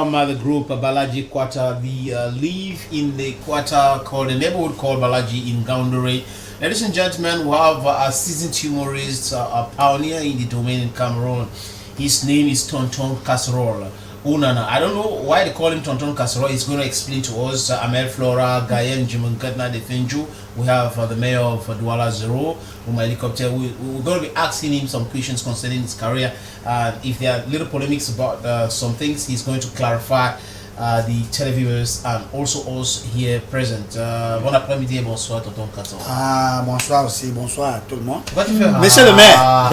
The group Balaji Quarter, we live in the quarter called the neighborhood called Balaji in Gaundare. Ladies and gentlemen, we have a seasoned humorist, a pioneer in the domain in Cameroon. His name is Tonton Casserole. Unana. I don't know why they call him Tonton Casserole. He's going to explain to us. Amel Flora, Gayen Jimunkatna de Fenju. We have the mayor of Douala Zero, Helicopter. We're going to be asking him some questions concerning his career. If there are little polemics about some things, he's going to clarify the televiewers and also us here present. Bon après-midi et bonsoir, Tonton Casserole. Ah, bonsoir aussi, bonsoir à tout le monde. Pourquoi tu fais Monsieur le maire.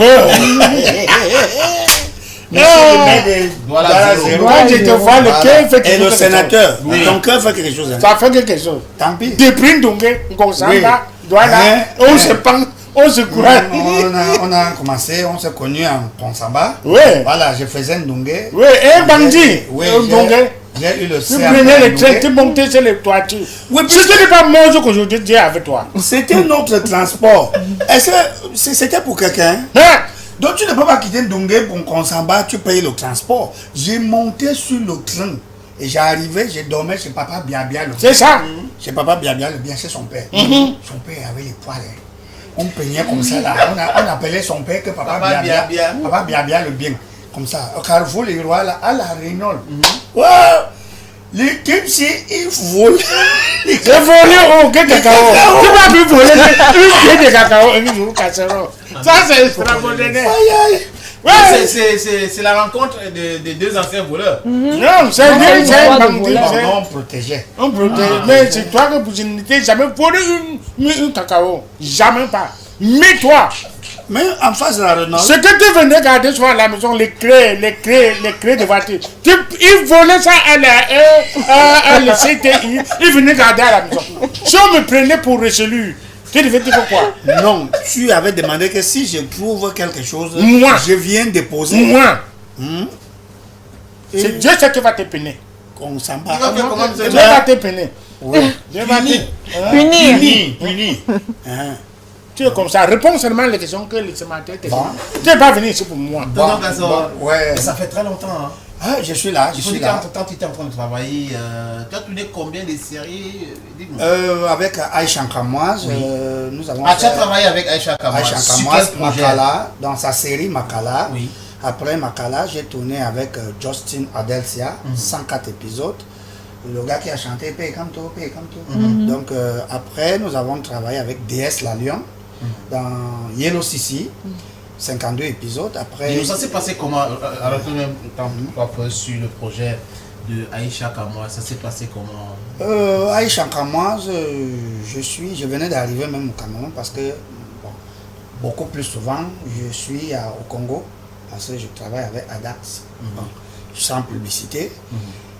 Monsieur le maire de Douala Zero. Moi, je te vois le cœur fait Et le sénateur. Oui. Ton cœur fait quelque chose. Hein. Ça fait quelque chose. Tant pis. Depuis Ndongé, Ngonsamba, Oui. Douala, Hein? on se pense, on se courage. On a commencé, on s'est connus en Ponsamba. Oui. Voilà, je faisais Ndongé. Oui, et bandit. Oui, Ndongé. j'ai eu le Tu CAP prenais les trains, Ndongé. tu montais sur les toitures. Oui, Si ce n'est pas moi que je dis avec toi. C'était notre transport. Est-ce que c'était pour quelqu'un? Hein? Donc tu ne peux pas quitter Ndongé pour Konsamba, tu payes le transport. J'ai monté sur le train et j'arrivais, j'ai dormi chez papa Biabia le C'est ça. Chez papa Biabia le bien, c'est son père. Son père avait les poils. Hein. On peignait comme ça là. On appelait son père que papa Biabia. Papa Biabia le bien. Comme ça. Au Carrefour, les rois là, à la Rénol. Wow! Les types, ils volent. C'est volé au quai de cacao. Tu vas plus voler une quai de cacao et une casserole. Ça, c'est extraordinaire. Aïe aïe. Ouais. C'est la rencontre de deux anciens voleurs. Non, c'est bien, c'est un bandit. On protégeait. On protège. Mais c'est toi que vous n'étiez jamais volé une cacao. Jamais pas. Mais toi, Mais en face de la Renault. ce que tu venais garder souvent à la maison, les clés de voiture, ils volaient ça à le CTI, ils venaient garder à la maison. Si on me prenait pour Richelieu, tu devais dire quoi? Non, tu avais demandé que si je trouve quelque chose, Moi. je viens déposer. Moi, Et c'est Dieu qui va te peiner. qu'on s'en Tu vas faire comment Dieu va te peiner. Oui. Dieu va te Puni. Puni. Hein. Tu es comme ça. Réponds seulement les questions que le sénateur te Bon. dit. Tu n'es pas venu ici pour moi. Tonton Casserole. Ouais. Ça fait très longtemps. Hein. Ah, je suis là, je Il faut suis dire là. qu'entre-temps, tu étais en train de travailler. Tu as tourné combien de séries? Dis-moi. Avec Aïcha Kamoise, nous avons Tu as travaillé avec Aïcha Kamoise. Aïcha Sur Kamoise, quel projet? Makala, dans sa série Makala. Oui. Après Makala, j'ai tourné avec Justin Adelsia, 104 épisodes. Le gars qui a chanté Paye comme toi, Paye comme toi. Donc après, nous avons travaillé avec DS La Lion dans Yellow Sissi, 52 épisodes. Après, Et ça s'est passé comment? Alors que même temps sur le projet de Aïcha Kamoise, ça s'est passé comment? Aïcha Kamoise, je venais d'arriver même au Cameroun parce que bon, beaucoup plus souvent, je suis au Congo parce que je travaille avec ADAX, bon, sans publicité.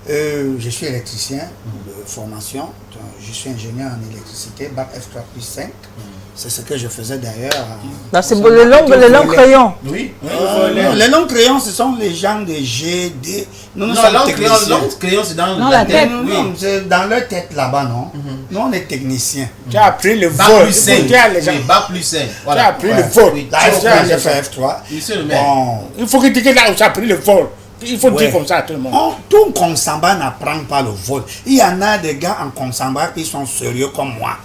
Je suis électricien de formation, donc, je suis ingénieur en électricité, bac F3+5. C'est ce que je faisais d'ailleurs. C'est le long crayon. Oui. Les longs crayons, ce sont les gens de G, D. Nous Non, sommes long techniciens. crayon, c'est dans Non, la tête. Non, Oui. non, c'est dans leur tête là-bas, non? Nous, on est techniciens. Tu as appris le Bac vol. plus 5. Tu as les gens. Oui, bac plus 5. Tu as appris le vol. Oui. Là, j'ai fait F3. Monsieur le maire. Bon, Il faut que tu dises là où tu as appris le vol. Il faut dire comme ça à tout le monde. tout Konsamba n'apprend pas le vol. Il y en a des gars en Konsamba qui sont sérieux comme moi.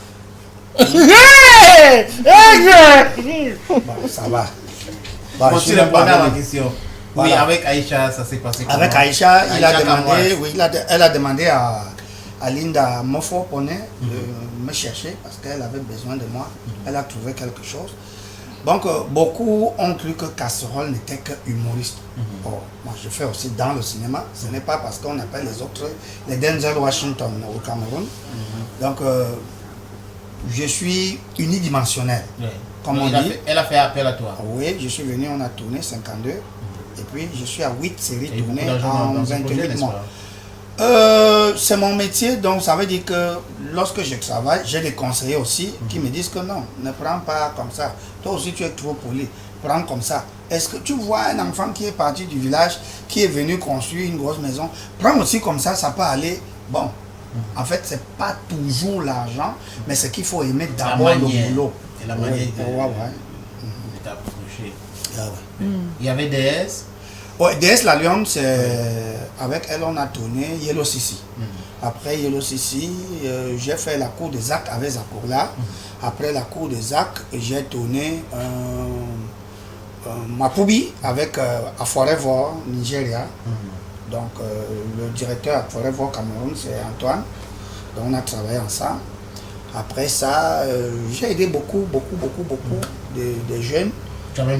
Hey! Hey! Bon, ça va. Bon, Bon, je tu suis même répondais pas à ma venu. question. Voilà. Oui, avec Aïcha, ça s'est passé comment? Avec Aïcha, il a Aïcha demandé, Kamoise. oui, elle a demandé à Linda Mofo Poney de me chercher parce qu'elle avait besoin de moi. Elle a trouvé quelque chose. Donc, beaucoup ont cru que Casserole n'était que humoriste. Or, moi, je fais aussi dans le cinéma. Ce n'est pas parce qu'on appelle les autres les Denzel Washington au Cameroun. Donc, je suis unidimensionnel. Oui. Comme on dit. Elle a fait appel à toi. Oui, je suis venu, on a tourné 52. Et puis, je suis à 8 séries Et beaucoup tournées d'argent en dans ce projet, 28 n'est-ce mois. pas? C'est mon métier, donc ça veut dire que lorsque je travaille, j'ai des conseillers aussi qui me disent que non, ne prends pas comme ça. Toi aussi, tu es trop poli. Prends comme ça. Est-ce que tu vois un enfant qui est parti du village, qui est venu construire une grosse maison? Prends aussi comme ça peut aller. Bon, en fait, c'est pas toujours l'argent, mais c'est qu'il faut aimer d'abord le boulot. Et la manière Oui, de ouais. t'approcher. Ah ouais. Il y avait DS. Ouais, DS La Lyon, avec elle, on a tourné Yellow Sissi. Après Yellow Sissi, j'ai fait la cour des actes avec Zakourla. Après la cour des actes, j'ai tourné Mapubi avec Aforevo, Nigeria. Donc, le directeur Aforevo Cameroun, c'est Antoine. Donc, on a travaillé ensemble. Après ça, j'ai aidé beaucoup de jeunes.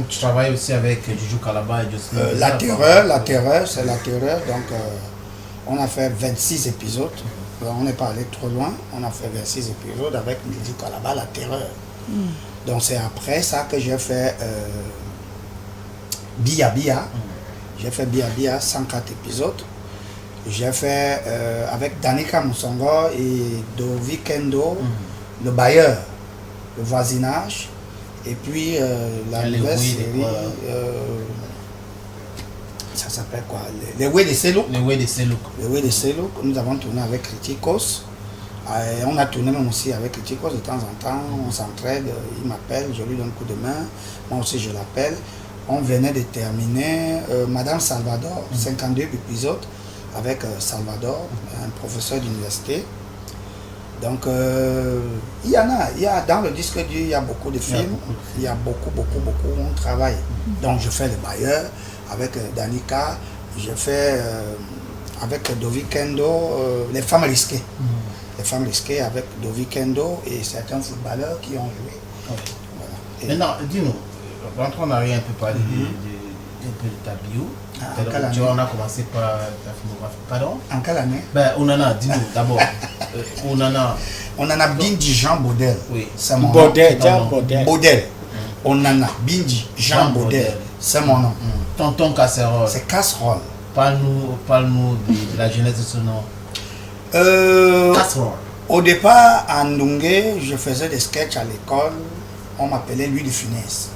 Tu travailles aussi avec Juju Kalaba et Jocelyne. La terreur, c'est la terreur. Donc, on a fait 26 épisodes. On n'est pas allé trop loin. On a fait 26 épisodes avec Juju Kalaba, la terreur. Donc, c'est après ça que j'ai fait Bia Bia. J'ai fait Bia Bia, 104 épisodes. J'ai fait avec Danica Moussongo et Dovi Kendo, le bailleur, le voisinage. Et puis la nouvelle série, ça s'appelle quoi? Les Way de Selouk. Les Way de Selouk. Les Way de Selouk, nous avons tourné avec Criticos. On a tourné même aussi avec Criticos de temps en temps, on s'entraide, il m'appelle, je lui donne un coup de main, moi aussi je l'appelle. On venait de terminer Madame Salvador, 52 épisodes avec Salvador, un professeur d'université. Donc, il y a dans le disque dur, il y a beaucoup de films, il y a beaucoup, on travaille. Donc, je fais le bailleur avec Danica, je fais avec Dovi Kendo, les femmes risquées. Les femmes risquées avec Dovi Kendo et certains footballeurs qui ont joué. Voilà. Maintenant, dis-nous, rentrons en arrière un peu parler un peu de ta bio. Tu vois, on a commencé par ta filmographie. Pardon? En quelle année? Onana, dis-nous d'abord. Onana. Onana Bindi Jean Baudel. Oui. C'est mon Baudel, nom. Jean Baudel. Baudel. Onana Bindi Jean Baudel. C'est mon nom. Tonton Casserole. C'est Casserole. Parle-nous de la genèse de ce nom. Casserole. Au départ, à Ndungue, je faisais des sketchs à l'école. On m'appelait Louis de Funès.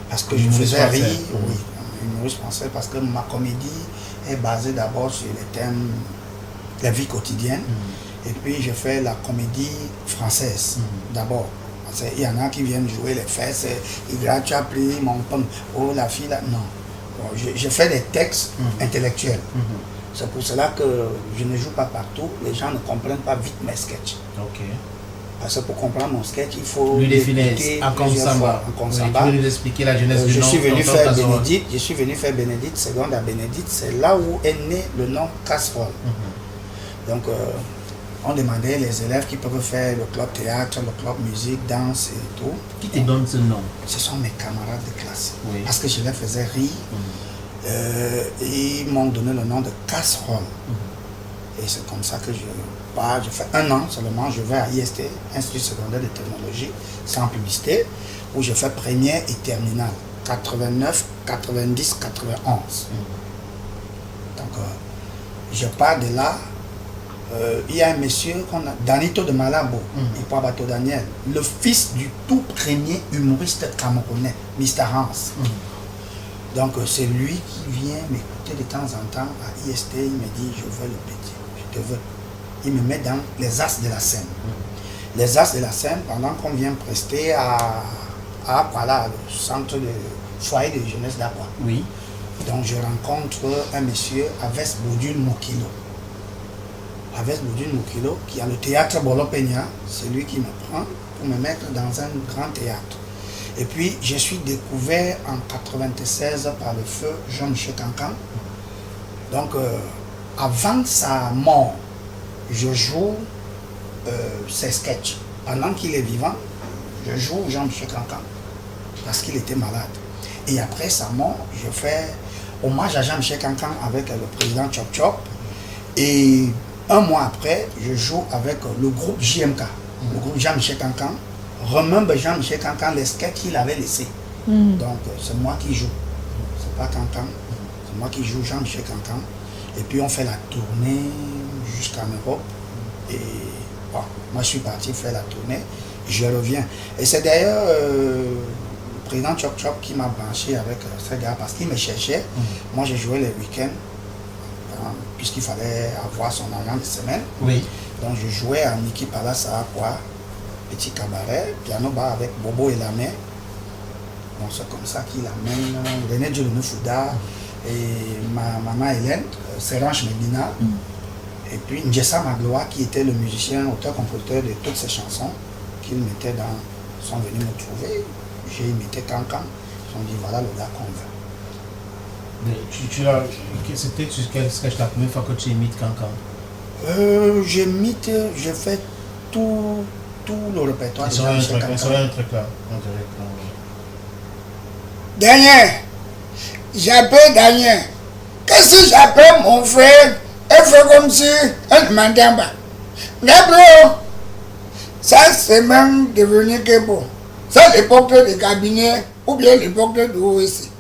Parce que je faisais rire, oui, humoriste français, parce que ma comédie est basée d'abord sur les thèmes de la vie quotidienne. Et puis je fais la comédie française d'abord. Il y en a qui viennent jouer les fesses, tu as pris mon pomme, oh la fille là, non. Bon, je fais des textes intellectuels. C'est pour cela que je ne joue pas partout, les gens ne comprennent pas vite mes sketchs. Parce que pour comprendre mon sketch, il faut lui définir en Konsamba. Tu veux nous expliquer la jeunesse du nom? Je suis venu faire Bénédicte, seconde à Bénédicte, c'est là où est né le nom Casserole. Donc, on demandait les élèves qui peuvent faire le club théâtre, le club musique, danse et tout. Qui te donne ce nom? Ce sont mes camarades de classe. Oui. Parce que je les faisais rire. Et ils m'ont donné le nom de Casserole. Et c'est comme ça que je fais un an seulement, je vais à IST, Institut secondaire de technologie, sans publicité, où je fais première et terminale, 89, 90, 91. Donc, je pars de là. Il y a un monsieur qu'on a, Danito de Malabo, et pas Bateau Daniel, le fils du tout premier humoriste camerounais, Mr. Hans. Donc, c'est lui qui vient m'écouter de temps en temps à IST, il me dit, je veux le petit, je te veux. Il me met dans les As de la scène. Les As de la scène, pendant qu'on vient prester à Aquala, le centre de foyer de jeunesse d'Aqua. Oui. Donc je rencontre un monsieur, Aves Boudul Moukilo. Aves Boudul Moukilo, qui a le théâtre Bolo Peña, c'est lui qui me prend pour me mettre dans un grand théâtre. Et puis je suis découvert en 96 par le feu Jean-Michel Cancan. Donc avant sa mort, je joue ses sketchs. Pendant qu'il est vivant, je joue Jean-Michel Cancan parce qu'il était malade. Et après sa mort, je fais hommage à Jean-Michel Cancan avec le président Chop Chop. Et un mois après, je joue avec le groupe JMK, le groupe Jean-Michel Cancan. Remember Jean-Michel Cancan, les sketchs qu'il avait laissés. Donc c'est moi qui joue. C'est pas Cancan, c'est moi qui joue Jean-Michel Cancan. Et puis on fait la tournée jusqu'en Europe. Et bon, moi je suis parti faire la tournée. Je reviens. Et c'est d'ailleurs le président Chop Chop qui m'a branché avec ce gars parce qu'il me cherchait. Moi je jouais les week-ends puisqu'il fallait avoir son argent de semaine. Oui. Donc je jouais à Niki Palace à Aqua, petit cabaret, piano bar avec Bobo et la main. Bon, c'est comme ça qu'il amène René Djolino Fouda et ma maman Hélène, Seranche Medina, et puis Njessa Magloa qui était le musicien, auteur-compositeur de toutes ces chansons qu'ils mettaient dans, sont venus me trouver, j'ai imité Cancan, ils ont dit voilà le gars qu'on veut. C'était sur quel sketch la première fois que tu imites Cancan? Je fais tout le répertoire de Ils Jean-Michel un Cancan. truc là. Daniel, j'appelle Daniel. Qu'est-ce que j'appelle mon frère? Elle fait comme si elle demandait en bas. Gabriel, ça c'est même devenu que bon. Ça l'époque des cabinets ou bien l'époque de l'OEC.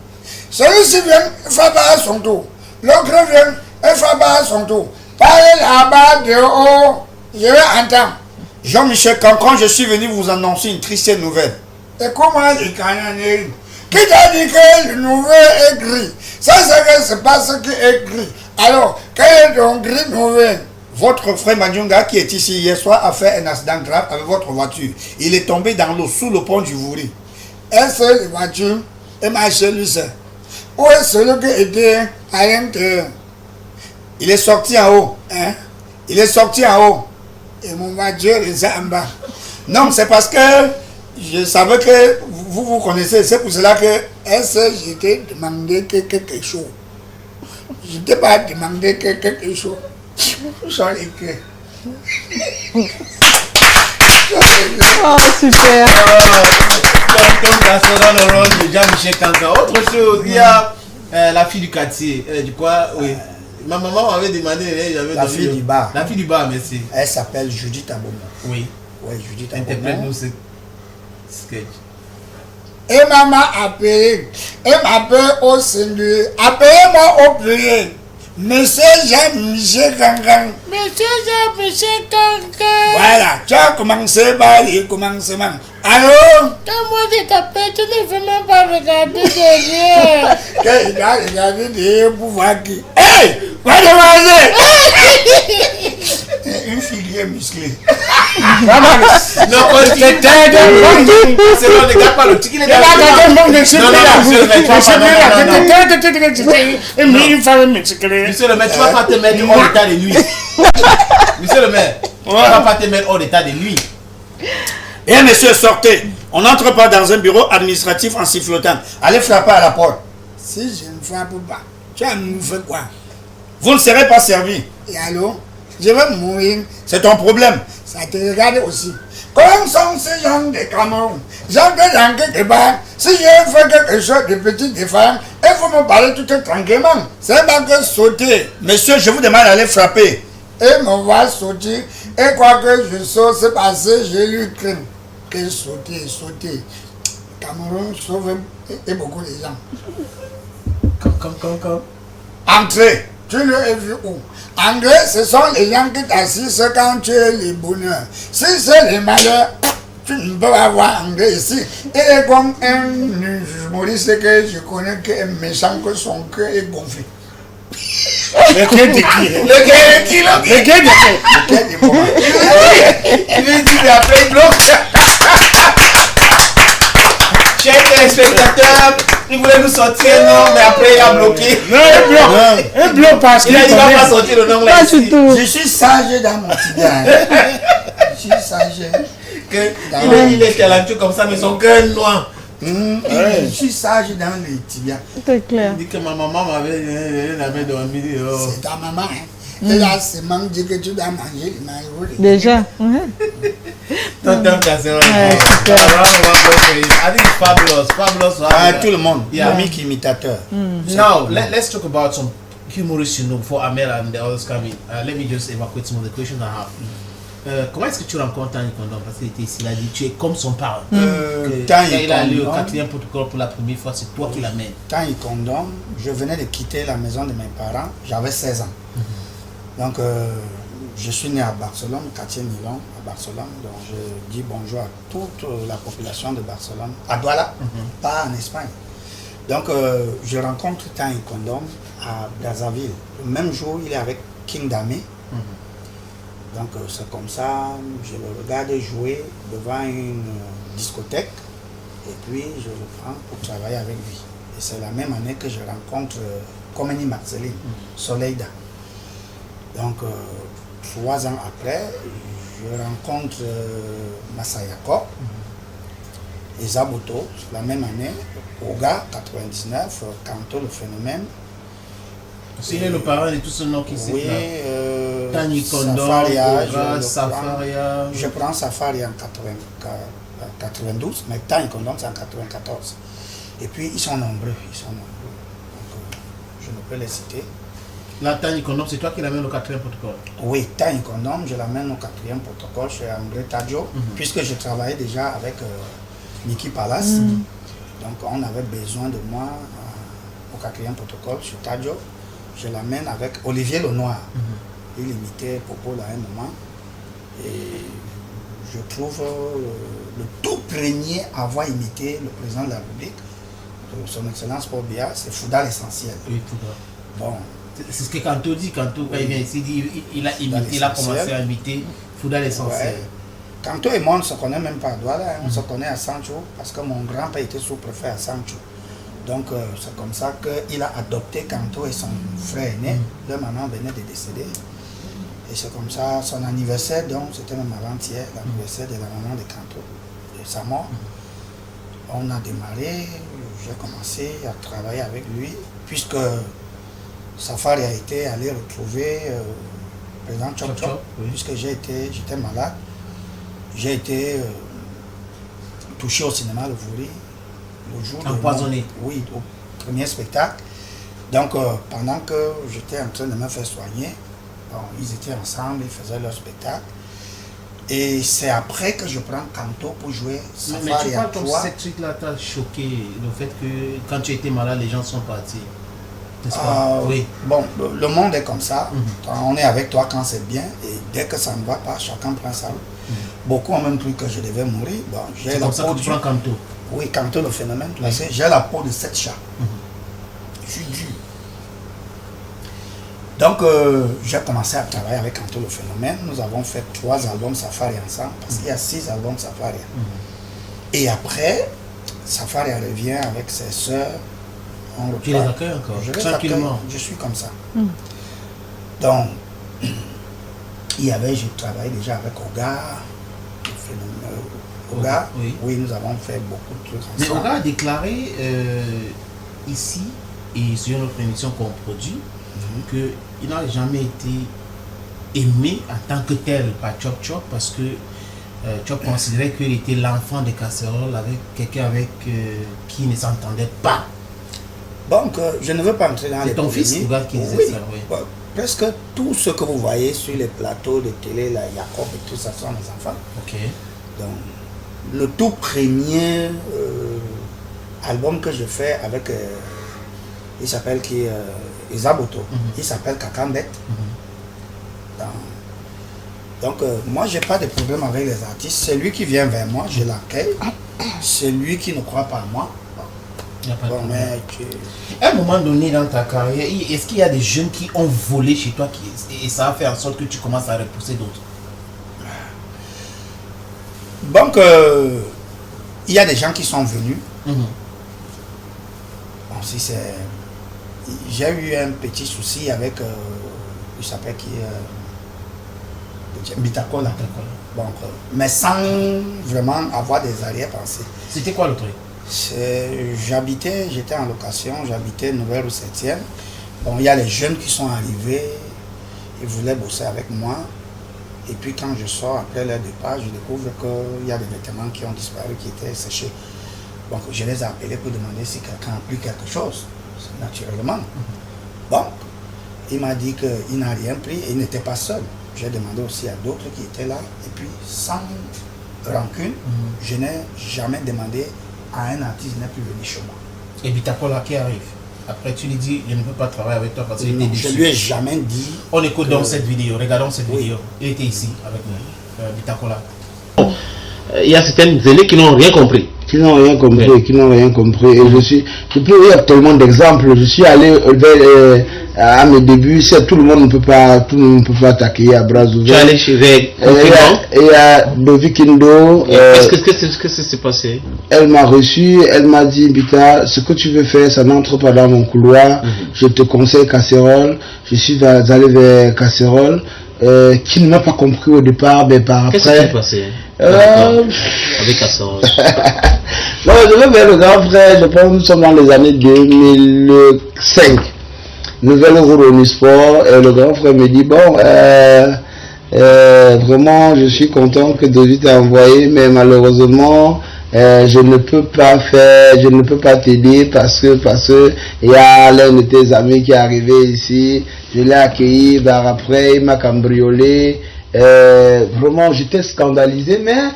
Celui-ci vient, il fait pas à son tour. L'autre vient, il fait pas à son tour. Parlez là-bas de haut, je vais entendre. Jean-Michel Cancan, je suis venu vous annoncer une triste nouvelle. Et comment les Canadiens? Qui t'a dit que le nouveau est gris? Ça, c'est pas ce qui est gris. Alors, quel est ton gris nouveau? Votre frère Mandjunga qui est ici hier soir a fait un accident grave avec votre voiture. Il est tombé dans l'eau sous le pont du Vouri. Est-ce que la voiture est marché lui seul? Où est celui qui était à l'intérieur? Il est sorti en haut. Hein? Il est sorti en haut. Et mon voiture est en bas. Non, c'est parce que je savais que vous connaissez. C'est pour cela que... Est-ce que je t'ai demandé quelque chose? Je t'ai pas demandé quelque chose. Sans les clés. Oh, super. Comme Gaston dans le rôle de Jean-Michel Cancan. Autre chose, il y a la fille du quartier. Du quoi, oui. Ma maman m'avait demandé. La fille du bar. La fille du bar, merci. Elle s'appelle Judith Abomo. Oui. Oui, Judith Abomo. Interprète-nous ce sketch. Et maman appelé. Et m'appelle au singulier. Appelez-moi au pluriel. Monsieur Jean-Michel Cancan. Monsieur Jean-Michel Cancan. Voilà, tu as commencé par les commencements. Allô? Quand moi je t'appelle, tu ne veux même pas regarder derrière. Il a regardé derrière pour voir qui. Hey! Va demander! Une fille musclée. Non, c'est non, ne garde pas le ticket. Monsieur le maire, tu vas pas te mettre hors d'état de nuit. Monsieur le maire, tu vas pas te mettre hors d'état de nuit. Eh monsieur, sortez. On n'entre pas dans un bureau administratif en sifflotant. Allez frapper à la porte. Si je ne frappe pas, tu as nous fait quoi? Vous ne serez pas servi. Et alors, je vais mourir. C'est ton problème. Ça te regarde aussi. Comme sont ces gens de Cameroun? J'entre dans quelque part. Si je fais quelque chose de petit de femme, il faut me parler tout tranquillement. C'est pas que sauter. Monsieur, je vous demande d'aller frapper. Et me voir sauter. Et quoi que je saute, c'est passé, j'ai lu crime. Que sauter. Cameroun sauve et beaucoup de gens. Comme. Entrez. Tu l'as vu où? Anglais, ce sont les gens qui t'assistent quand tu es le bonheur. Si c'est le malheur, tu ne peux pas avoir anglais ici. Il est comme un humoriste que je connais qui est méchant, que son cœur est gonflé. Lequel de qui? Lequel de qui? Lequel de qui? Il veut dire, mais après, il bloque. Chers téléspectateurs, il voulait nous sortir un nom, mais après il a bloqué. Non, il bloque parce qu'il a dit qu'il va pas sortir le nom là. Ici. Je suis sage dans mon tibia. Je suis sage. Il est talentueux comme ça, mais son cœur est noir. Je suis sage dans les tibias. C'est clair. Il dit que ma maman m'avait dormi. C'est ta maman. Hein. Et là, c'est manque dit que tu dois manger les maillots. Déjà. Tonton Casserole. Ouais, super. I think it's fabulous. Tout le monde. Comique imitateur. Now, let's talk about some humorists, before Amel and the others come in. Let me just evacuate some of the questions I have. Comment est-ce que tu rencontres Tanguy Condom? Parce qu'il était ici, il a dit tu es comme son parent. Quand il a allé au 4e protocole pour la première fois, c'est toi qui l'amènes. Tanguy Condom, je venais de quitter la maison de mes parents, j'avais 16 ans. Donc, je suis né à Barcelone, quartier Nilon, à Barcelone. Donc, je dis bonjour à toute la population de Barcelone, à Douala, pas en Espagne. Donc, je rencontre Tanguy Condom à Brazzaville. Le même jour, il est avec King Damé. Donc, c'est comme ça, je le regarde jouer devant une discothèque. Et puis, je le prends pour travailler avec lui. Et c'est la même année que je rencontre Komeni Marceline, Soleida. Donc, 3 ans après, je rencontre Masayako, et Zaboto, la même année, Oga, 99, Kanto, le phénomène. C'est le parent de tout ce nom qui s'est oui, Tani Kondom, Oga, Safaria. Je prends Safaria en 92, mais Tani Kondom c'est en 94. Et puis ils sont nombreux, Donc, je ne peux les citer. La Tani Kondom, c'est toi qui l'amènes au 4e protocole? Oui, Tani Kondom, je l'amène au 4e protocole chez André Tadjo, puisque je travaillais déjà avec Niki Palace. Donc on avait besoin de moi au 4e protocole chez Tadjo. Je l'amène avec Olivier Lenoir. Il imitait Popo à un moment. Et je trouve le tout premier à avoir imité le président de la République, son excellence Paul Biya, c'est Fouda l'essentiel. Oui, Fouda. Bon. C'est ce que Kanto dit. Kanto, quand il vient ici, il a imité, il a commencé à imiter Fouda l'essentiel. Ouais. Kanto et moi, on ne se connaît même pas à Douala, on se connaît à Sancho, parce que mon grand-père était sous-préfet à Sancho. Donc c'est comme ça qu'il a adopté Kanto et son frère aîné. Leur maman venait de décéder. Et c'est comme ça, son anniversaire, donc c'était même avant-hier, l'anniversaire de la maman de Kanto, de sa mort. On a démarré, j'ai commencé à travailler avec lui, puisque Safari a été allé retrouver le président Chop Chop, puisque j'étais malade. J'ai été touché au cinéma Le Vouri. Le jour empoisonné. Oui, au premier spectacle. Donc, pendant que j'étais en train de me faire soigner, bon, ils étaient ensemble, ils faisaient leur spectacle. Et c'est après que je prends Kanto pour jouer Safari. Mais tu parles comme cette truc-là t'a choqué, le fait que quand tu étais malade, les gens sont partis. N'est-ce pas? Oui. Bon, le monde est comme ça. On est avec toi quand c'est bien, et dès que ça ne va pas, chacun prend sa route. Beaucoup ont même cru que je devais mourir. Bon, c'est comme ça que tu prends Kanto. Oui, Kanto, le phénomène, j'ai la peau de 7 chats. Je suis dur. Donc, j'ai commencé à travailler avec Kanto, le phénomène. Nous avons fait 3 albums Safari ensemble, parce qu'il y a 6 albums Safari. Et après, Safari revient avec ses sœurs. Tu les accueilles encore? Tranquillement. Je suis comme ça. Donc, j'ai travaillé déjà avec Oga, le phénomène. Oga, oui, nous avons fait beaucoup de trucs ensemble. Mais Oga a déclaré ici, et sur notre émission qu'on produit, qu'il n'a jamais été aimé en tant que tel par Chop Chop, parce que Chop considérait qu'il était l'enfant de casserole avec quelqu'un qui ne s'entendait pas. Donc, je ne veux pas entrer dans les ton fils Oga qui disait ça, oui. Presque tout ce que vous voyez sur les plateaux de télé, la Jacob et tout ça, sont mes enfants. Ok. Donc, le tout premier album que je fais avec, il s'appelle Isaboto, il s'appelle Kakambet. Donc, moi, j'ai pas de problème avec les artistes. C'est lui qui vient vers moi, je l'accueille. C'est lui qui ne croit pas à moi. Bon, mais à un moment donné dans ta carrière, est-ce qu'il y a des jeunes qui ont volé chez toi et ça a fait en sorte que tu commences à repousser d'autres? Donc, il y a des gens qui sont venus. Bon, si c'est... J'ai eu un petit souci avec, il s'appelle qui Bitakola. Donc, mais sans vraiment avoir des arrière-pensées. C'était quoi le truc? J'étais en location, j'habitais Nouvelle ou 7e. Bon, il y a les jeunes qui sont arrivés, ils voulaient bosser avec moi. Et puis quand je sors après leur départ, je découvre qu'il y a des vêtements qui ont disparu, qui étaient séchés. Donc je les ai appelés pour demander si quelqu'un a pris quelque chose, naturellement. Bon, il m'a dit qu'il n'a rien pris et il n'était pas seul. J'ai demandé aussi à d'autres qui étaient là. Et puis sans rancune, je n'ai jamais demandé à un artiste n'est plus venu chez moi. Et Bitakola qui arrive. Après tu lui dis, je ne peux pas travailler avec toi parce qu'il était déçu. Je lui ai jamais dit. On écoute dans cette vidéo, regardons cette vidéo. Il était ici avec nous, Bitakola. Il y a certaines zélés qui n'ont rien compris. Qui n'ont rien compris, qui n'ont rien compris. Et je peux dire tellement d'exemples. Je suis allé vers à mes débuts, tout le monde ne peut pas t'accueillir à bras ouverts. Tu es allé chez Et il y a Dovi Kindo. Qu'est-ce que s'est passé? Elle m'a reçu, elle m'a dit, Bita, ce que tu veux faire, ça n'entre pas dans mon couloir. Je te conseille Casserole. Je suis allé vers Casserole, qui ne m'a pas compris au départ, mais par après. Qu'est-ce qui s'est passé avec Casserole? Non, je vais vers le grand frère, je pense que nous sommes dans les années 2005. Nouvelle route au Nisport, et le grand frère me dit, bon, vraiment, je suis content que David t'a envoyé, mais malheureusement, je ne peux pas t'aider parce que il y a l'un de tes amis qui est arrivé ici, je l'ai accueilli, après il m'a cambriolé. Vraiment j'étais scandalisé, mais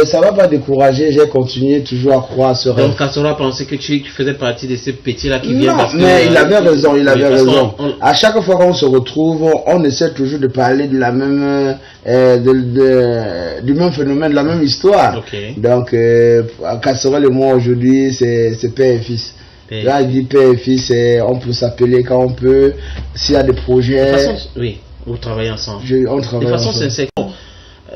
ça va pas décourager, j'ai continué toujours à croire à ce rêve. Donc Casserole pensait que tu faisais partie de ces petits là qui viennent. Non, mais il avait raison, raison. À chaque fois qu'on se retrouve, on essaie toujours de parler de la même du même phénomène, de la même histoire. Okay. Donc Casserole et moi aujourd'hui c'est père et fils. Là il dit père et fils, on peut s'appeler quand on peut, s'il y a des projets. De toute façon, oui. Vous travaillez ensemble. On travaille de façon sincère.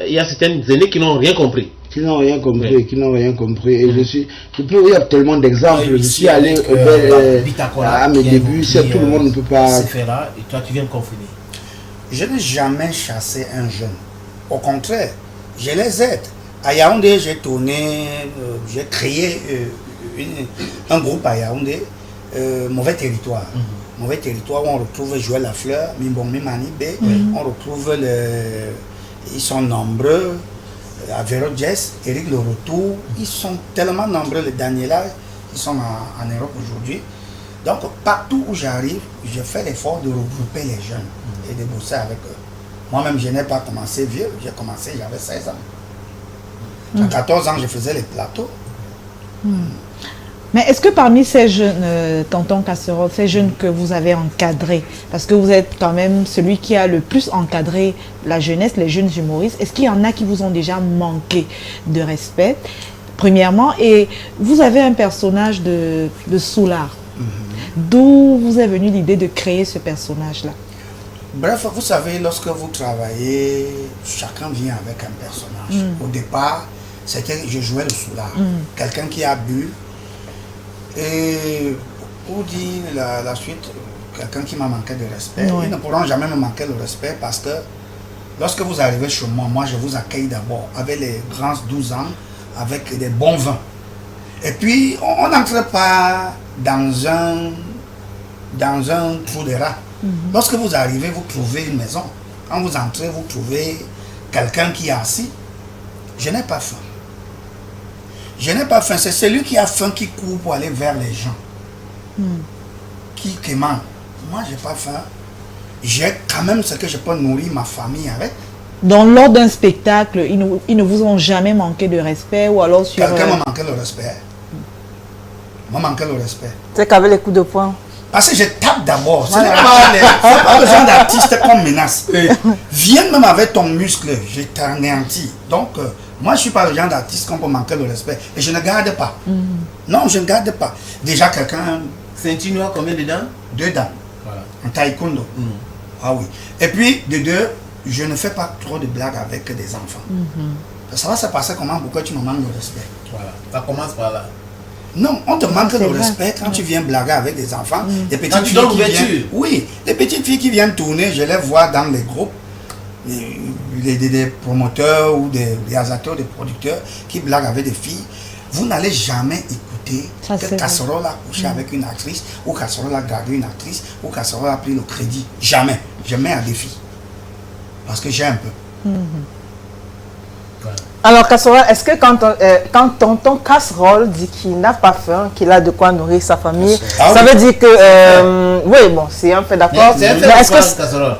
Il y a certaines aînés qui n'ont rien compris. Qui n'ont rien compris, oui. Qui n'ont rien compris. Et il y a tellement d'exemples. Je suis allé à mes débuts, tout le monde ne peut pas. Et toi, tu viens me confirmer. Je n'ai jamais chassé un jeune. Au contraire, je les aide. À Yaoundé, j'ai tourné, j'ai créé un groupe à Yaoundé, Mauvais Territoire. Mauvais Territoire où on retrouve Joël Lafleur, Mimbongmi Manibé, on retrouve ils sont nombreux, Avero Jess, Eric Le Retour, ils sont tellement nombreux, les Daniela, ils sont en Europe aujourd'hui. Donc partout où j'arrive, je fais l'effort de regrouper les jeunes et de bosser avec eux. Moi-même, je n'ai pas commencé vieux, j'ai commencé, j'avais 16 ans. À 14 ans, je faisais les plateaux. Mais est-ce que parmi ces jeunes, tonton Casserole, ces jeunes que vous avez encadrés, parce que vous êtes quand même celui qui a le plus encadré la jeunesse, les jeunes humoristes, est-ce qu'il y en a qui vous ont déjà manqué de respect, premièrement, et vous avez un personnage de Soulard. D'où vous est venue l'idée de créer ce personnage-là? Bref, vous savez, lorsque vous travaillez, chacun vient avec un personnage. Au départ, je jouais le Soulard, quelqu'un qui a bu. Et pour dire la suite, quelqu'un qui m'a manqué de respect, ils ne pourront jamais me manquer de respect parce que lorsque vous arrivez chez moi, moi je vous accueille d'abord avec les grands 12 ans, avec des bons vins. Et puis on n'entre pas dans un trou de rat. Lorsque vous arrivez, vous trouvez une maison. Quand vous entrez, vous trouvez quelqu'un qui est assis. Je n'ai pas faim. Je n'ai pas faim, c'est celui qui a faim qui court pour aller vers les gens. Qui commande. Moi, je n'ai pas faim. J'ai quand même ce que je peux nourrir ma famille avec. Donc, lors d'un spectacle, ils ne vous ont jamais manqué de respect ou alors sur... Quelqu'un m'a manqué le respect. M'a manqué le respect. C'est qu'avec les coups de poing. Parce que je tape d'abord. Ce n'est pas le genre d'artiste qu'on menace. Viens même avec ton muscle, je t'anéantis. Donc, moi, je ne suis pas le genre d'artiste qu'on peut manquer le respect. Et je ne garde pas. Non, je ne garde pas. Déjà, quelqu'un... Ceinture noire, combien de dents? 2 dents. Voilà. En taekwondo. Ah oui. Et puis, de 2, je ne fais pas trop de blagues avec des enfants. Ça va se passer comment? Pourquoi tu me manques de respect? Voilà. Ça commence par là. Non, on te manque de respect quand tu viens blaguer avec des enfants. Des petites filles qui viennent, oui, les petites filles qui viennent tourner, je les vois dans les groupes, des promoteurs ou des réalisateurs, des producteurs qui blaguent avec des filles. Vous n'allez jamais écouter que Casserole a couché avec une actrice, ou Casserole a gardé une actrice, ou Casserole a pris le crédit. Jamais. Je mets à défi. Parce que j'ai un peu. Alors, Casserole, est-ce que quand tonton Casserole dit qu'il n'a pas faim, qu'il a de quoi nourrir sa famille, ça veut dire que... oui, bon, c'est un fait, d'accord. C'est un fait, Casserole.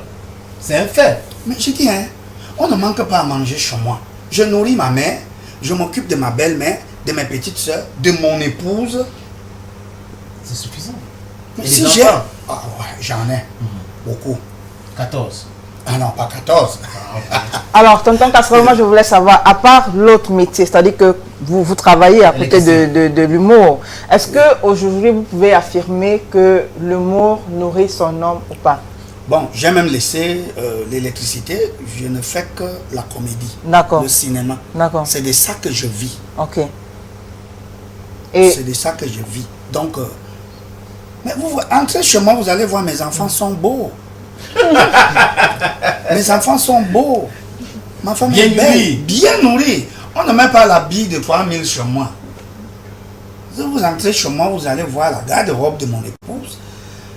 C'est un fait. Mais je dis, hein, on ne manque pas à manger chez moi. Je nourris ma mère, je m'occupe de ma belle-mère, de mes petites soeurs, de mon épouse. C'est suffisant. Mais si j'ai... Ah ouais, j'en ai. Beaucoup. 14. Ah non, pas 14. Alors, tonton Casserole, moi je voulais savoir, à part l'autre métier, c'est-à-dire que vous travaillez à côté de l'humour, est-ce qu'aujourd'hui vous pouvez affirmer que l'humour nourrit son homme ou pas? Bon, j'ai même laissé l'électricité, je ne fais que la comédie, le cinéma. D'accord. C'est de ça que je vis. Ok. C'est de ça que je vis. Donc, mais vous entrez chez moi, vous allez voir, mes enfants sont beaux. Mes enfants sont beaux. Ma femme est belle, bien nourrie. On ne met pas la bille de 3000 chez moi. Si vous entrez chez moi, vous allez voir la garde-robe de mon épouse.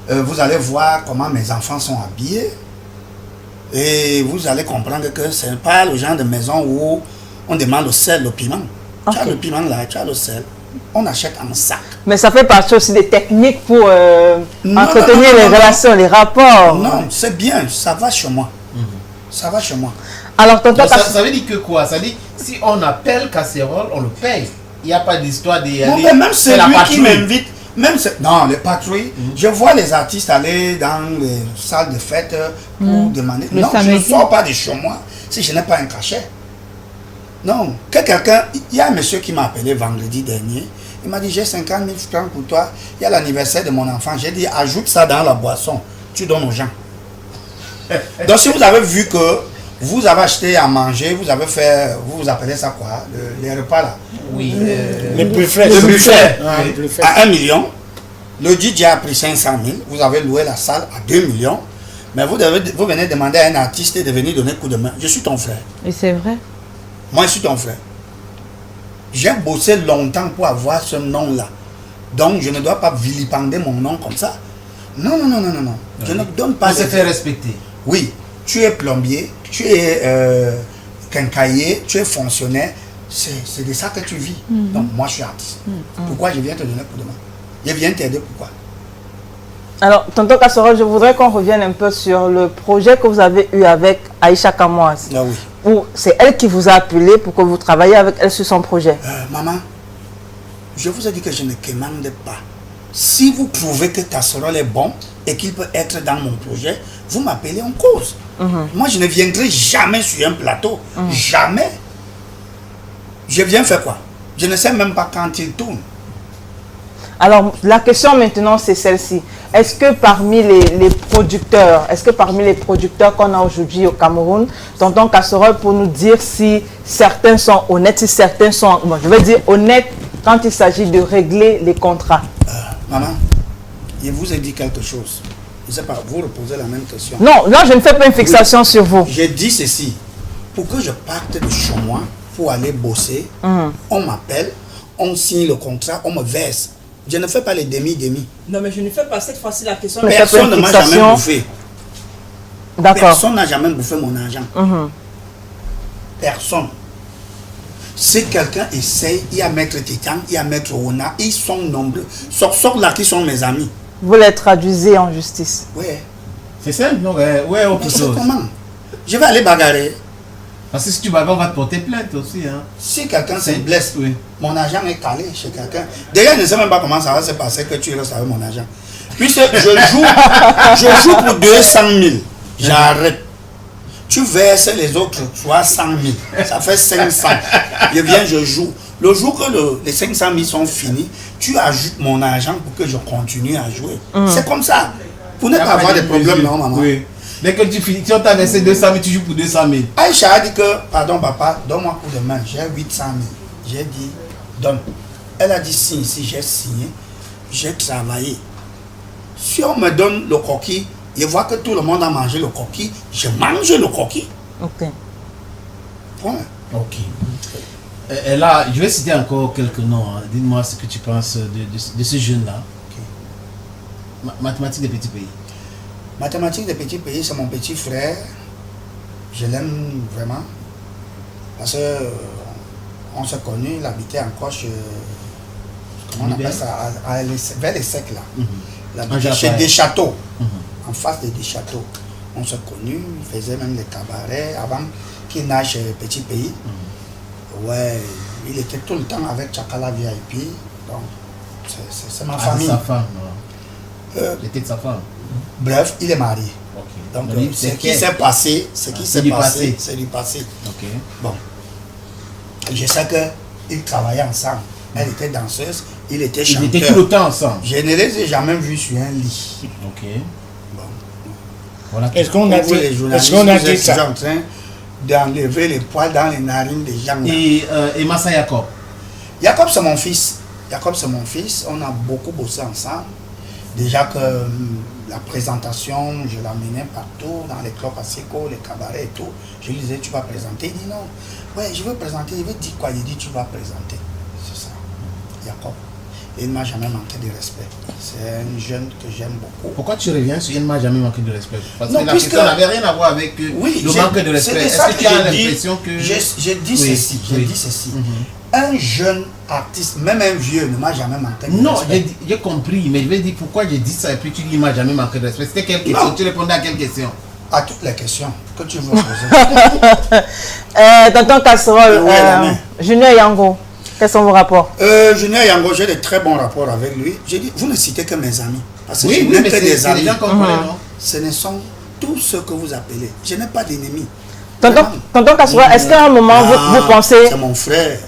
Vous allez voir comment mes enfants sont habillés. Et vous allez comprendre que ce n'est pas le genre de maison où on demande le sel, le piment. Tu as le piment là, tu as le sel. On achète en sac. Mais ça fait partie aussi des techniques pour entretenir les relations, les rapports. Non, c'est bien, ça va chez moi. Ça va chez moi. Alors, ça veut dire que quoi? Ça veut dire si on appelle casserole, on le paye. Il n'y a pas d'histoire de... Non, mais même celui qui m'invite, non, les patrouilles, je vois les artistes aller dans les salles de fête pour demander. Non, je ne sors pas de chez moi si je n'ai pas un cachet. Non, que quelqu'un, il y a un monsieur qui m'a appelé vendredi dernier, il m'a dit j'ai 50 000 francs pour toi, il y a l'anniversaire de mon enfant, j'ai dit ajoute ça dans la boisson, tu donnes aux gens. Donc si vous avez vu que vous avez acheté à manger, vous avez fait, vous appelez ça quoi, les repas là? Oui, le buffet. Le buffet à 1 million, le DJ a pris 500 000, vous avez loué la salle à 2 millions, mais vous venez demander à un artiste de venir donner coup de main. Je suis ton frère. Et c'est vrai. Moi, je suis ton frère. J'ai bossé longtemps pour avoir ce nom-là. Donc, je ne dois pas vilipender mon nom comme ça. Non, non, non, non, non, non. Je ne donne pas... Vous se fait respecter. Oui. Tu es plombier, tu es quincailler, tu es fonctionnaire. C'est de ça que tu vis. Donc, moi, je suis artiste. Pourquoi je viens te donner coup de main? Je viens t'aider, pourquoi? Alors, tonton Casserole, je voudrais qu'on revienne un peu sur le projet que vous avez eu avec Aïcha Kamoise. Ah oui. C'est elle qui vous a appelé pour que vous travailliez avec elle sur son projet. Maman, je vous ai dit que je ne commande pas. Si vous trouvez que Casserole est bon et qu'il peut être dans mon projet, vous m'appelez en cause. Moi, je ne viendrai jamais sur un plateau. Jamais. Je viens faire quoi? Je ne sais même pas quand il tourne. Alors, la question maintenant, c'est celle-ci. Est-ce que parmi les producteurs, qu'on a aujourd'hui au Cameroun, tonton Casserole pour nous dire si certains sont honnêtes, si certains sont, bon, je veux dire honnêtes quand il s'agit de régler les contrats? Maman, je vous ai dit quelque chose. Je ne sais pas, vous reposez la même question. Non, je ne fais pas une fixation sur vous. J'ai dit ceci. Pour que je parte de chez moi, pour aller bosser, on m'appelle, on signe le contrat, on me verse. Je ne fais pas les demi-demi. Non, mais je ne fais pas cette fois-ci la question. Personne ne m'a jamais bouffé. D'accord. Personne n'a jamais bouffé mon argent. Personne. Si quelqu'un essaye, il y a Maître Titan, il y a Maître Ona, ils sont nombreux. Sort là qui sont mes amis. Vous les traduisez en justice. Oui. C'est simple, non? Ouais, autre chose. Comment? Je vais aller bagarrer. Parce que si tu bagarres, on va te porter plainte aussi. Hein. Si quelqu'un se blesse, mon argent est calé chez quelqu'un. Déjà, je ne sais même pas comment ça va se passer que tu restes avec mon argent. Puisque je joue pour 200 000. J'arrête. Tu verses les autres 300 000. Ça fait 500. Je viens, je joue. Le jour que les 500 000 sont finis, tu ajoutes mon argent pour que je continue à jouer. C'est comme ça. Pour ne pas avoir de problèmes, non, maman. Oui. Dès que tu finis, tu as versé 200 000, tu joues pour 200 000. Aïcha a dit que, pardon papa, donne-moi coup de main, j'ai 800 000. J'ai dit, donne. Elle a dit, si j'ai signé, j'ai travaillé. Si on me donne le coquille, je vois que tout le monde a mangé le coquille, je mange le coquille. Ok. Point. Ok. Et là, je vais citer encore quelques noms. Hein. Dis-moi ce que tu penses de ce jeune-là. Okay. Mathématiques des petits pays. Mathématiques des petits pays, c'est mon petit frère. Je l'aime vraiment. Parce que on s'est connus, il habitait encore chez... Comment on appelle ça? Vers les secs là. Chez Deschâteaux. En face de Deschâteaux. On s'est connus, il faisait même les cabarets avant qu'il nage chez Petit Pays. Ouais, il était tout le temps avec Chakala VIP. Donc, c'est ma famille. Sa femme, C'était de sa femme. Bref, il est marié. Ok. Donc, Donc, ce qui s'est passé, c'est du passé. Ok. Bon. Je sais qu'ils travaillaient ensemble. Elle était danseuse, il était chanteur. Ils étaient tout le temps ensemble. Je ne les ai jamais vus sur un lit. Ok. Bon. Voilà. Est-ce qu'on a dit, Les journalistes, est-ce qu'on a vous dit êtes ça? toujours en train d'enlever les poils dans les narines des gens. là. Et Massa Jacob. Jacob, c'est mon fils. Jacob, c'est mon fils. On a beaucoup bossé ensemble. Déjà que la présentation, je l'amenais partout, dans les clubs à Seco, les cabarets et tout. Je lui disais, tu vas présenter. Il dit non. Ouais, je veux présenter. Il veut dire quoi? Il dit, tu vas présenter. C'est ça. Jacob. Et il ne m'a jamais manqué de respect. C'est un jeune que j'aime beaucoup. Pourquoi tu reviens sur il ne m'a jamais manqué de respect? Parce Non, que la puisque- question n'avait rien à voir avec Oui, le manque de respect. c'est Est-ce ça que tu as j'ai dit. l'impression que... J'ai dit Oui, ceci. J'ai oui. dit ceci. Mhm. Un jeune artiste, même un vieux, ne m'a jamais manqué de Non, respect. j'ai compris, mais je vais dire pourquoi j'ai dit ça et puis tu dis il m'a jamais manqué de respect. C'était quelle question? Non. Tu répondais à quelle question? À toutes les questions que tu veux poser. Tonton Casserole, Ouais, la main. Junior Yango, quels sont vos rapports? Junior Yango, j'ai de très bons rapports avec lui. J'ai dit, vous ne citez que mes amis. Parce que je Oui, n'ai mais que c'est des des amis. gens qu'on connaît, non? Ce ne sont tous ceux que vous appelez. Je n'ai pas d'ennemis. Tonton Casserole, est-ce qu'à un moment vous pensez... C'est mon frère.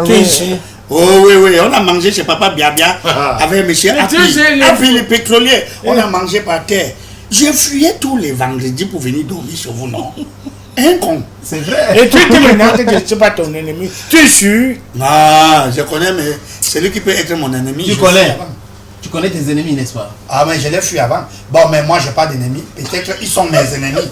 Tu oui. es ici. Oh oui, on a mangé chez Papa Biabia avec monsieur Mais tu sais, les- Api le pétrolier. On a mangé par terre. Je fuyais tous les vendredis pour venir dormir chez vous, non? Un con. C'est vrai. Et tu dis maintenant que je ne suis pas ton ennemi. Tu es sûr? Ah, je connais, mais celui qui peut être mon ennemi. Tu je connais. fuis avant. Tu connais tes ennemis, n'est-ce pas? Ah, mais je l'ai fui avant. Bon, mais moi, je n'ai pas d'ennemis. Peut-être qu'ils sont mes ennemis.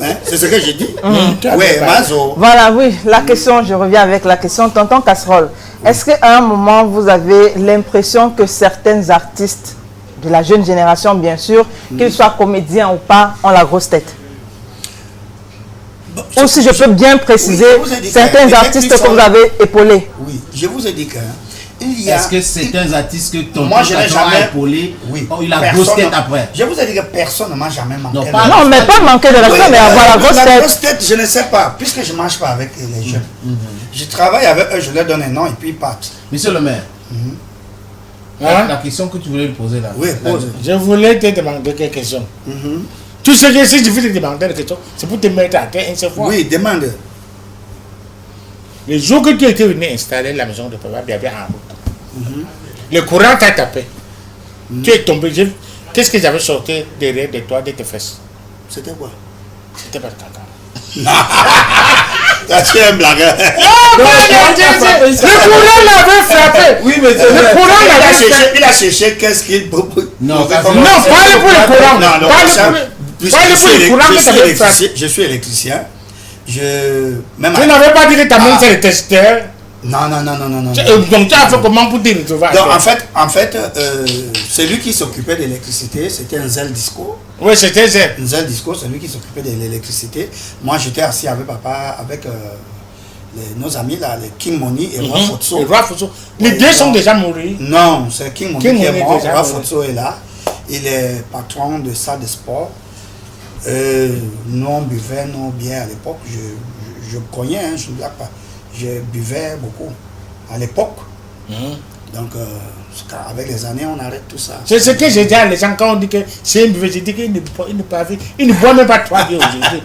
Hein? C'est ce que j'ai dit. Oui, Mazo. Voilà, oui, la question, je reviens avec la question. Tonton Casserole, est-ce qu'à un moment, vous avez l'impression que certains artistes de la jeune génération, bien sûr, qu'ils soient comédiens ou pas, ont la grosse tête? Bon, Ou si je peux bien préciser, Oui, je vous ai dit certains que- artistes peut-être que vous avez épaulés. Oui, je vous ai dit que il y a... Est-ce que c'est un artiste que ton Moi, je n'ai patron a jamais... épaulé? Oui. Oh, il a Personne- grosse tête après. Je vous ai dit que personne ne m'a jamais manqué. Non, de pas- respect. Non, mais pas manquer de respect, Oui, mais avoir la grosse la tête. grosse tête, je ne sais pas, puisque je ne marche pas avec les jeunes. Je travaille avec eux, je leur donne un nom et puis ils partent. Monsieur le maire, Hein? la question que tu voulais lui poser là. Oui, la- pose. Je voulais te demander quelques questions. Mhm. Tu sais que si je veux te demander des questions, c'est pour te mettre à terre une seule fois. Oui, demande. Le jour que tu étais venu installer la maison de Papa Biabia en route, le courant t'a tapé. Tu es tombé. Qu'est-ce que j'avais sorti derrière de toi, de tes fesses? C'était quoi? C'était pas le caca. Là, tu es un blagueur. Le courant l'avait frappé. Oui, mais c'est Le vrai. courant Il a l'avait cherché, frappé. il a cherché qu'est-ce qu'il... Non, ça, Comment- Non, parle pour le courant. Non, non, Parle ça, pour le- puisque parle je pour suis le courant que je suis t'avais électricien- frappé. je suis électricien. Même Tu n'avais pas dit que ta main Ah. c'est le testeur. Non. Donc tu as fait comment pour te retrouver à Donc, terre? en fait, celui qui s'occupait de l'électricité, c'était un Zel Disco. Oui, c'était ça. Un Zel Disco, celui qui s'occupait de l'électricité. Moi, j'étais assis avec papa, avec nos amis là, les King Money et Roi Fotso. Le roi Fotso. Les Ouais, deux sont donc- déjà morts. Non, c'est King Money King qui est Money mort. déjà Roi mort. Fotso est là. Il est patron de salle de sport. Nous, on buvait nos bières à l'époque. Je cognais, hein, je ne blague pas. Je buvais beaucoup à l'époque. Donc, avec les années, on arrête tout ça. C'est ce que j'ai dit à les gens quand on dit que c'est une buvette. J'ai dit qu'il ne boit même pas 3 bières aujourd'hui.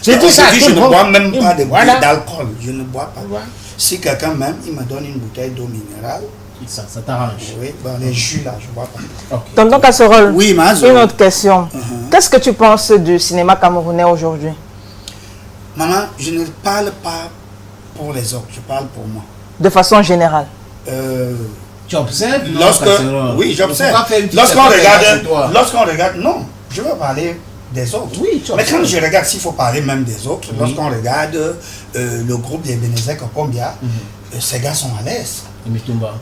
J'ai dit ça à Aujourd'hui, tout je le ne monde. bois même pas Voilà. d'alcool. Je ne bois pas. Voilà. Si quelqu'un même, il me donne une bouteille d'eau minérale. Ça t'arrange. Oui, dans les jus là, je ne bois pas. Ok. Tonton Casserole, Oui, Mazo. une autre question. Qu'est-ce que tu penses du cinéma camerounais aujourd'hui? Maman, je ne parle pas pour les autres, je parle pour moi. De façon générale. Tu observes? non, Lorsque, Casserole? oui, j'observe. Il faut pas faire une petite Lorsqu'on séquence regarde, chez toi. non, je veux parler des autres. Oui, tu mais observes. quand je regarde, s'il faut parler même des autres, lorsqu'on regarde le groupe des Bénézek Combia, ces gars sont à l'aise. Et Mitumba.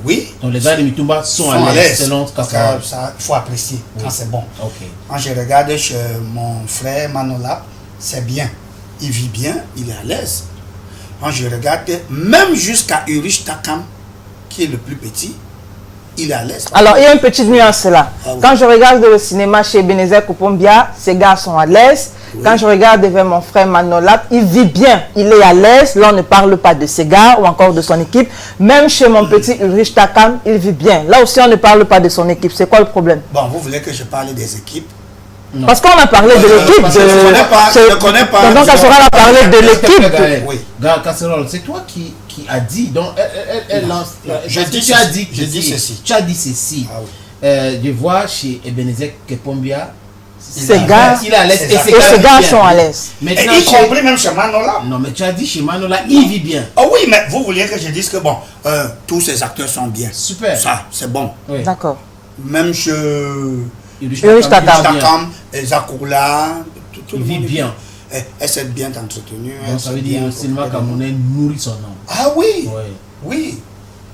Oui, Donc les gars de Mitumba sont à l'aise selon parce que Casserole. ça, il faut apprécier quand c'est bon. Ok. Quand je regarde chez mon frère Manolap, c'est bien. Il vit bien, il est à l'aise. Quand je regarde, même jusqu'à Urich Takam, qui est le plus petit, il est à l'aise. Alors, il y a une petite nuance là. Ah oui. Quand je regarde le cinéma chez Ebenezer Kupombia, ces gars sont à l'aise. Quand je regarde vers mon frère Manolap, il vit bien, il est à l'aise. Là, on ne parle pas de ses gars ou encore de son équipe. Même chez mon petit Ulrich Takam, il vit bien. Là aussi, on ne parle pas de son équipe. C'est quoi le problème? Bon, vous voulez que je parle des équipes? Non. Parce qu'on a parlé de l'équipe. Je ne connais pas. Tonton Kassoral a parlé de l'équipe. Oui. Gars, Casserole, c'est toi qui a dit. Donc, elle lance. Je dis tu as dit ceci. Tu as dit ceci. Ah oui. Je vois chez Ebenezer Kepombia. Ces gars, il est à l'aise. et ces gars sont à l'aise. Et Maintenant, y compris même chez Manola. Non, mais tu as dit chez Manola, il vit bien. Oh oui, mais vous vouliez que je dise que bon, tous ces acteurs sont bien. Super. Ça, c'est bon. Oui. D'accord. Même chez Ulrich Takam. Takam, Zakoula, tout Il le vit monde bien. Elle s'est bien entretenue. Donc, ça veut dire que le cinéma camerounais nourrit son nom. Ah oui, Ouais. oui.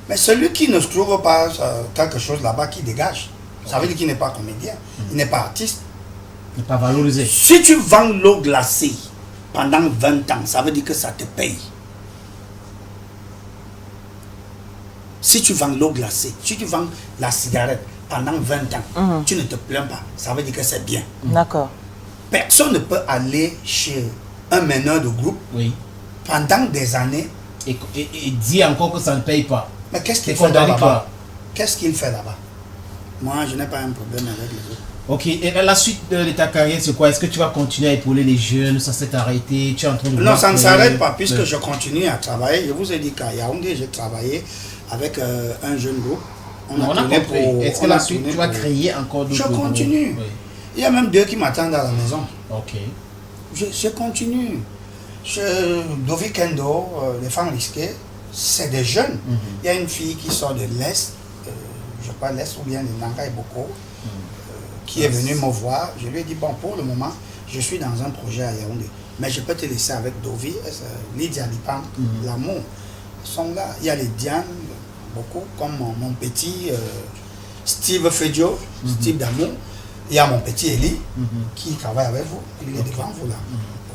Mais celui qui ne trouve pas quelque chose là-bas, qui dégage, ça veut dire qu'il n'est pas comédien, il n'est pas artiste. Il n'est pas valorisé. Si tu vends l'eau glacée pendant 20 ans, ça veut dire que ça te paye. Si tu vends l'eau glacée, si tu vends la cigarette pendant 20 ans, tu ne te plains pas, ça veut dire que c'est bien. D'accord. Personne ne peut aller chez un meneur de groupe Oui. pendant des années. Et dit encore que ça ne paye pas. Mais qu'est-ce qu'il C'est fait là-bas? contradictoire. Qu'est-ce qu'il fait là-bas? Moi, je n'ai pas un problème avec les autres. Ok, et la suite de ta carrière, c'est quoi? Est-ce que tu vas continuer à épauler les jeunes? Ça s'est arrêté? Tu es en train de... Non, ça ne s'arrête pas puisque Ouais. je continue à travailler. Je vous ai dit qu'à Yaoundé, j'ai travaillé avec un jeune groupe. On a tourné compris. Est-ce que on la a suite, tourné tu vas pour- créer encore d'autres Je groupes? continue. Oui. Il y a même 2 qui m'attendent à la maison. Ok. Je continue. Dovi Kendo, les femmes risquées, c'est des jeunes. Il y a une fille qui sort de l'Est, je crois l'Est ou bien de Nanga et Boko, qui est venue me voir. Je lui ai dit, bon, pour le moment, je suis dans un projet à Yaoundé. Mais je peux te laisser avec Dovi, Lydia Lipam, l'amour. Ils sont là. Il y a les Diane, beaucoup, comme mon petit Steve Fedio, Steve Damour. Il y a mon petit Eli, qui travaille avec vous. Il est devant vous là.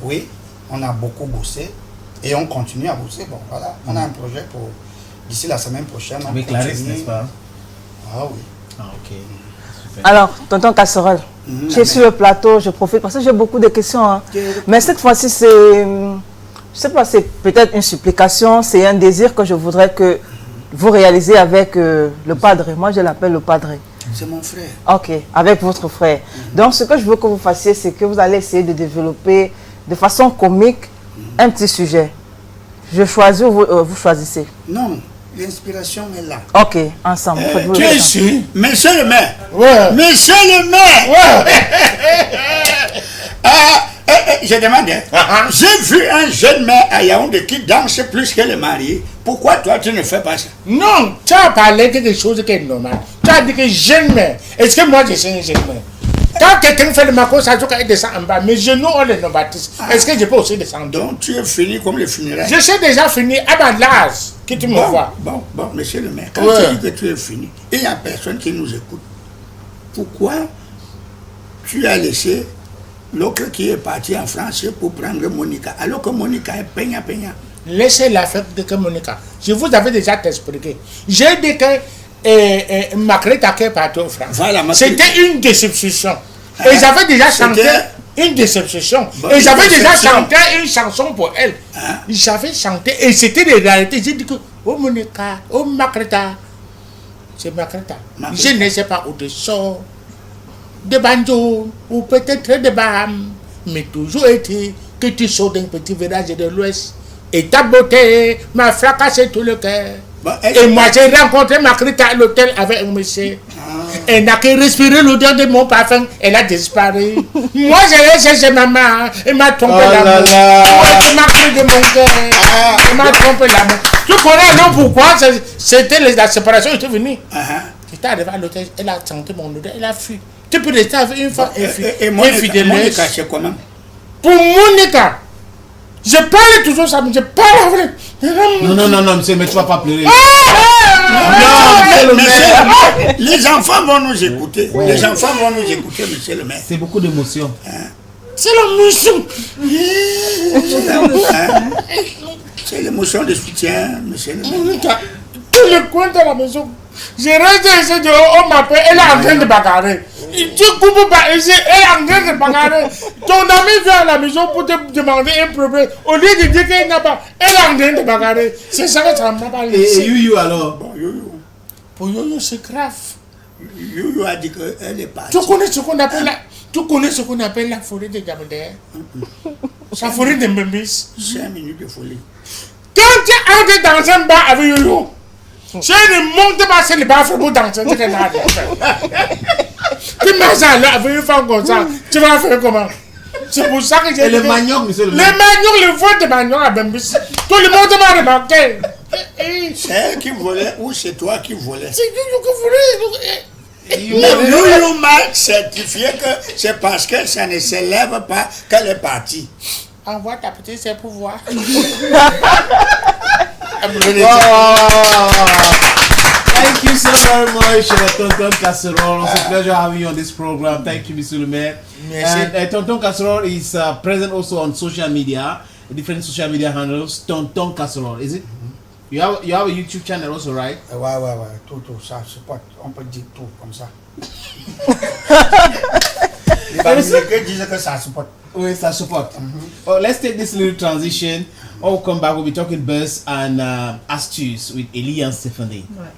Oui, on a beaucoup bossé et on continue à bosser. Bon, voilà, on a un projet pour d'ici la semaine prochaine. on Avec Clarisse, continue. n'est-ce pas? Ah oui. Ah, ok. Super. Alors, tonton Kasserole, je suis sur le plateau, je profite parce que j'ai beaucoup de questions. Hein. Mais cette fois-ci, c'est, je sais pas, c'est peut-être une supplication, c'est un désir que je voudrais que vous réalisez avec le padre. Moi, je l'appelle le padre. C'est mon frère. Ok, avec votre frère. Donc, ce que je veux que vous fassiez, c'est que vous allez essayer de développer de façon comique un petit sujet. Je choisis ou vous choisissez. Non, l'inspiration est là. Ok, ensemble. faites-vous Tu le es temps. sûr? Monsieur le maire. Ouais. Monsieur le maire. Je demande, hein. J'ai vu un jeune maire à Yaoundé qui danse plus que le mari. Pourquoi toi tu ne fais pas ça? Non, tu as parlé de quelque chose qui est normal. Tu as dit que jeune mère. Est-ce que moi je suis un jeune mère? Quand quelqu'un fait le macro, ça veut qu'il descend en bas. Mes genoux ont les non-baptistes. Est-ce que je peux aussi descendre? Donc tu es fini comme les funérailles. Je suis déjà fini à ma l'âge que tu me vois. Bon, monsieur le maire, quand Ouais. tu dis que tu es fini, il n'y a personne qui nous écoute. Pourquoi tu as laissé l'autre qui est parti en France pour prendre Monica, alors que Monica est peigna. Laissez-la faire de que Monica. Je vous avais déjà expliqué. J'ai dit que Macreta qui est parti en France. Voilà, Macreta. C'était une déception. Et j'avais déjà chanté une déception. Bon, Et j'avais une déjà déception. chanté une chanson pour elle. Hein? J'avais chanté et c'était des réalités. J'ai dit que, oh Monica, oh Macreta. C'est Macreta. Macreta. Je ne sais pas où de sort. De banjo ou peut-être de baham. Mais toujours été que tu sors d'un petit village de l'Ouest. Et ta beauté m'a fracassé tout le cœur. Bon, Et moi j'ai rencontré Macreta à l'hôtel avec un monsieur. Elle n'a que respiré l'odeur de mon parfum, elle a disparu. Moi j'ai cherché maman, elle m'a trompé Oh là l'amour. là. Moi je m'a pris de mon cœur, elle m'a trompé l'amour. Tu connais non pourquoi c'était la séparation était venue. J'étais arrivé à l'hôtel, elle a senti mon odeur, elle a fui. Tu peux rester avec une femme Et infidèle. Monica, c'est comment? Pour Monica, je parle toujours ça, mais je parle avec. Non, monsieur, mais tu vas pas pleurer. Non, monsieur le maire. Les enfants vont nous écouter. Les enfants vont nous écouter, monsieur le maire. C'est beaucoup d'émotions. C'est la mission. C'est l'émotion de soutien, monsieur le maire. Monica, tout le coin de la maison, J'ai resté ici dehors, on m'appelle, elle est en train de bagarrer. Tu coupes pas ici, elle est en train de bagarrer. Ton ami vient à la maison pour te demander un problème. Au lieu de dire qu'elle n'a pas, elle est en train de bagarrer. C'est ça que ça m'a pas laissé. Et Youyou alors? Bon, Youyou. Pour Youyou, c'est grave. Youyou a dit qu'elle est partie. Tu connais ce qu'on appelle la forêt de Gamodère? La forêt de Mbembis. 5 minutes de folie. Quand tu entres dans un bar avec Youyou, tu ne montes pas sur le bar pour danser. Tu n'as rien fait. Tu mets ça là avec une femme comme ça, tu vas faire comment? C'est pour ça que j'ai dit. Et le manioc, monsieur le maire? Le manioc, le vol de manioc à Mbembis. Tout le monde m'a remarqué. C'est elle qui volait ou c'est toi qui volais? C'est Youyou qui volait. Youyou m'a certifié que c'est parce que ça ne s'élève pas qu'elle est partie. Envoie ta petite, c'est pour voir. Thank you so very much, Tonton Casserole. It's a pleasure having you on this program. Thank you, Mr. Lumet. And Tonton Casserole is present also on social media, different social media handles. Tonton Casserole, is it? You have a YouTube channel also, right? Ouais, tout ça, on peut dire tout comme ça. Les Bamileke disent que ça supporte. Oui, ça supporte. Oh, let's take this little transition. When we come back, we'll be talking buzz and astuce with Eli and Stephanie. Ouais.